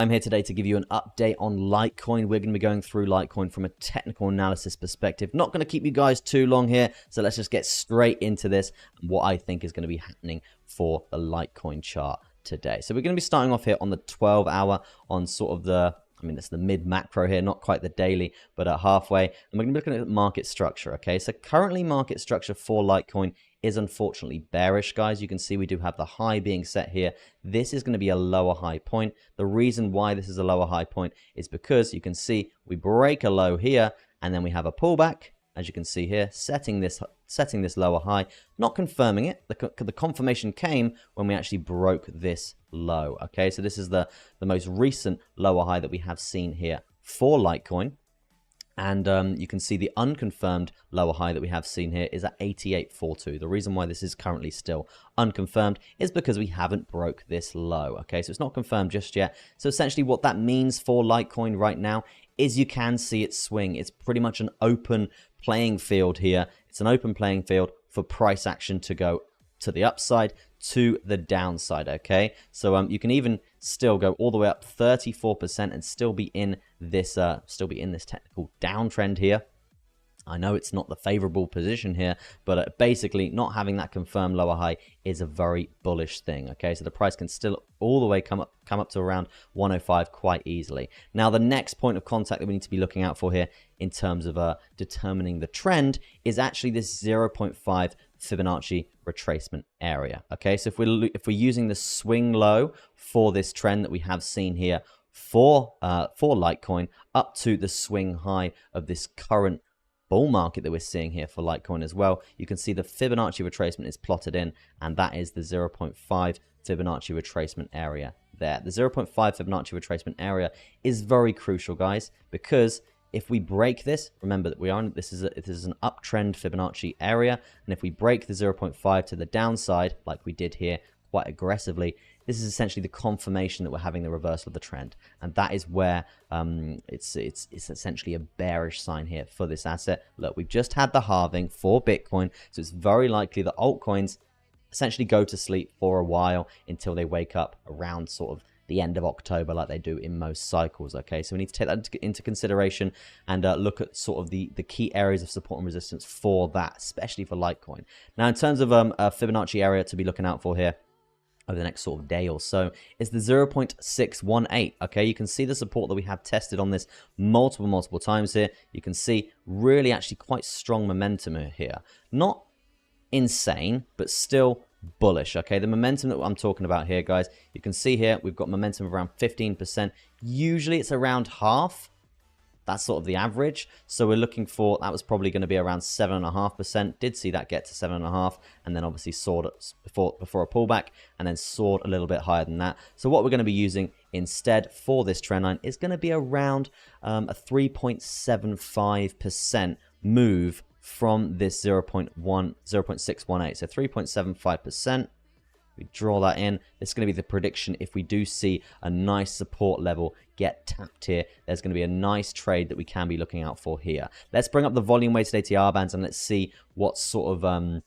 I'm here today to give you an update on Litecoin. We're going to be going through Litecoin from a technical analysis perspective. Not going to keep you guys too long here, so let's just get straight into this and what I think is going to be happening for the Litecoin chart today. So we're going to be starting off here on the 12-hour on sort of the, it's the mid macro here, not quite the daily, but at halfway. And we're going to be looking at market structure, okay? So currently market structure for Litecoin is unfortunately bearish, guys. You can see we do have the high being set here. This is going to be a lower high point. The reason why this is a lower high point is because you can see we break a low here and then we have a pullback, as you can see here, setting this lower high, not confirming it. The confirmation came when we actually broke this low. Okay, so this is the most recent lower high that we have seen here for Litecoin. And you can see the unconfirmed lower high that we have seen here is at 88.42. The reason why this is currently still unconfirmed is because we haven't broke this low. Okay, so it's not confirmed just yet. So essentially what that means for Litecoin right now is you can see it swing. It's pretty much an open playing field here. It's an open playing field for price action to go to the upside, to the downside. Okay, so you can even still go all the way up 34% and still be in this technical downtrend here. I know it's not the favorable position here, but basically not having that confirmed lower high is a very bullish thing. Okay, so the price can still all the way come up to around 105 quite easily. Now the next point of contact that we need to be looking out for here in terms of determining the trend is actually this 0.5 Fibonacci retracement area. Okay, so if we're using the swing low for this trend that we have seen here for Litecoin up to the swing high of this current bull market that we're seeing here for Litecoin as well, you can see the Fibonacci retracement is plotted in, and that is the 0.5 Fibonacci retracement area there. The 0.5 Fibonacci retracement area is very crucial, guys, because if we break this, remember that this is an uptrend Fibonacci area, and if we break the 0.5 to the downside, like we did here quite aggressively, this is essentially the confirmation that we're having the reversal of the trend, and that is where it's essentially a bearish sign here for this asset. Look, we've just had the halving for Bitcoin, so it's very likely that altcoins essentially go to sleep for a while until they wake up around sort of the end of October, like they do in most cycles. Okay, so we need to take that into consideration and look at sort of the key areas of support and resistance for that, especially for Litecoin. Now, in terms of a Fibonacci area to be looking out for here over the next sort of day or so is the 0.618. okay, you can see the support that we have tested on this multiple times here. You can see really actually quite strong momentum here, not insane, but still bullish. Okay, the momentum that I'm talking about here, guys, you can see here we've got momentum of around 15%. Usually it's around half. That's sort of the average. So we're looking for, that was probably going to be around 7.5%. Did see that get to 7.5, and then obviously soared before a pullback, and then soared a little bit higher than that. So what we're going to be using instead for this trend line is going to be around a 3.75% move from this 0.618. So 3.75%. We draw that in. This is going to be the prediction if we do see a nice support level get tapped here. There's going to be a nice trade that we can be looking out for here. Let's bring up the volume weighted ATR bands and let's see what sort of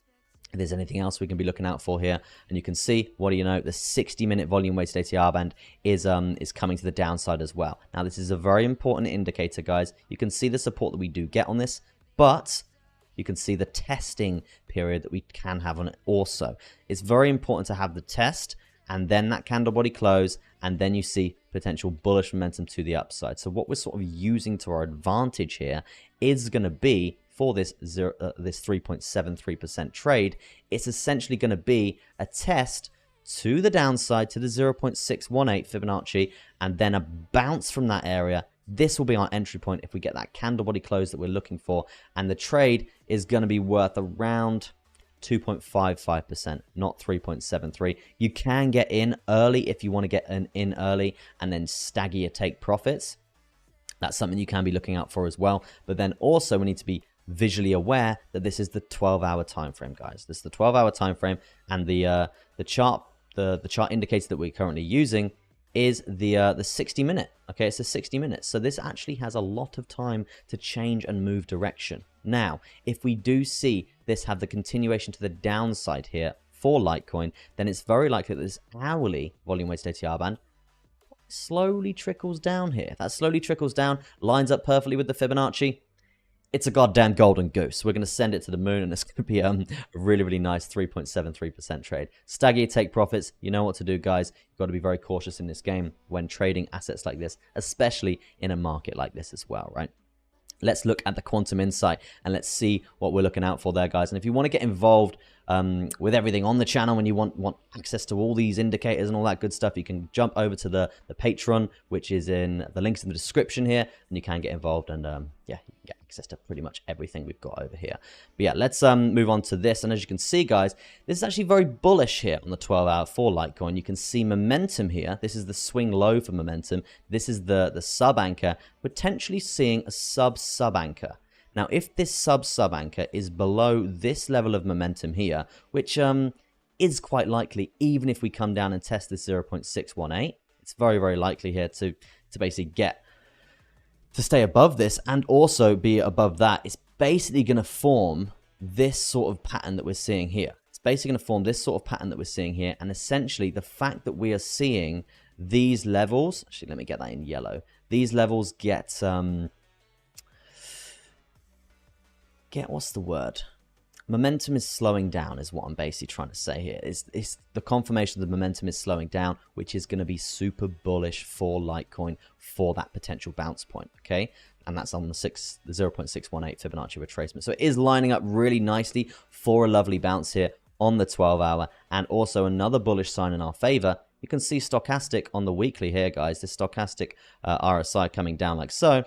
if there's anything else we can be looking out for here. And you can see, what do you know, the 60-minute volume weighted ATR band is coming to the downside as well. Now this is a very important indicator, guys. You can see the support that we do get on this, but you can see the testing period that we can have on it also. It's very important to have the test and then that candle body close, and then you see potential bullish momentum to the upside. So what we're sort of using to our advantage here is going to be for this 3.73% trade, it's essentially going to be a test to the downside to the 0.618 Fibonacci, and then a bounce from that area. This will be our entry point if we get that candle body close that we're looking for, and the trade is going to be worth around 2.55%, not 3.73. You can get in early if you want to get in early and then stagger your take profits. That's something you can be looking out for as well. But then also we need to be visually aware that this is the 12-hour time frame, guys. This is the 12-hour time frame, and the chart indicator that we're currently using is the 60-minute. Okay, it's a 60 minutes. So this actually has a lot of time to change and move direction. Now, if we do see this have the continuation to the downside here for Litecoin, then it's very likely that this hourly volume weighted ATR band slowly trickles down here. That slowly trickles down, lines up perfectly with the Fibonacci. It's a goddamn golden goose. We're going to send it to the moon, and it's going to be a really, really nice 3.73% trade. Stagger, take profits. You know what to do, guys. You've got to be very cautious in this game when trading assets like this, especially in a market like this as well, right? Let's look at the quantum insight and let's see what we're looking out for there, guys. And if you want to get involved with everything on the channel and you want access to all these indicators and all that good stuff, you can jump over to the Patreon, which is in the links in the description here, and you can get involved and yeah, you can get access to pretty much everything we've got over here. But yeah, let's move on to this. And as you can see, guys, this is actually very bullish here on the 12-hour for Litecoin. You can see momentum here. This is the swing low for momentum. This is the sub anchor, potentially seeing a sub anchor. Now, if this sub anchor is below this level of momentum here, which is quite likely, even if we come down and test this 0.618, it's very, very likely here to basically stay above this and also be above that. It's basically going to form this sort of pattern that we're seeing here. It's basically going to form this sort of pattern that we're seeing here. And essentially, the fact that we are seeing these levels, actually, let me get that in yellow. These levels get what's the word? Momentum is slowing down is what I'm basically trying to say here. It's the confirmation that the momentum is slowing down, which is going to be super bullish for Litecoin for that potential bounce point, okay? And that's on the 0.618 Fibonacci retracement. So it is lining up really nicely for a lovely bounce here on the 12-hour. And also another bullish sign in our favor. You can see stochastic on the weekly here, guys. This stochastic RSI coming down like so.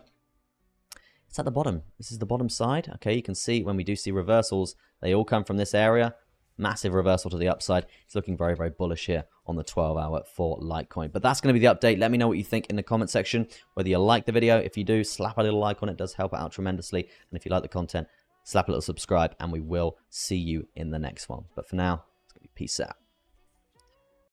It's at the bottom. This is the bottom side. Okay, you can see when we do see reversals, they all come from this area. Massive reversal to the upside. It's looking very, very bullish here on the 12-hour for Litecoin. But that's going to be the update. Let me know what you think in the comment section, whether you like the video. If you do, slap a little like on it. It does help out tremendously. And if you like the content, slap a little subscribe, and we will see you in the next one. But for now, it's going to be peace out.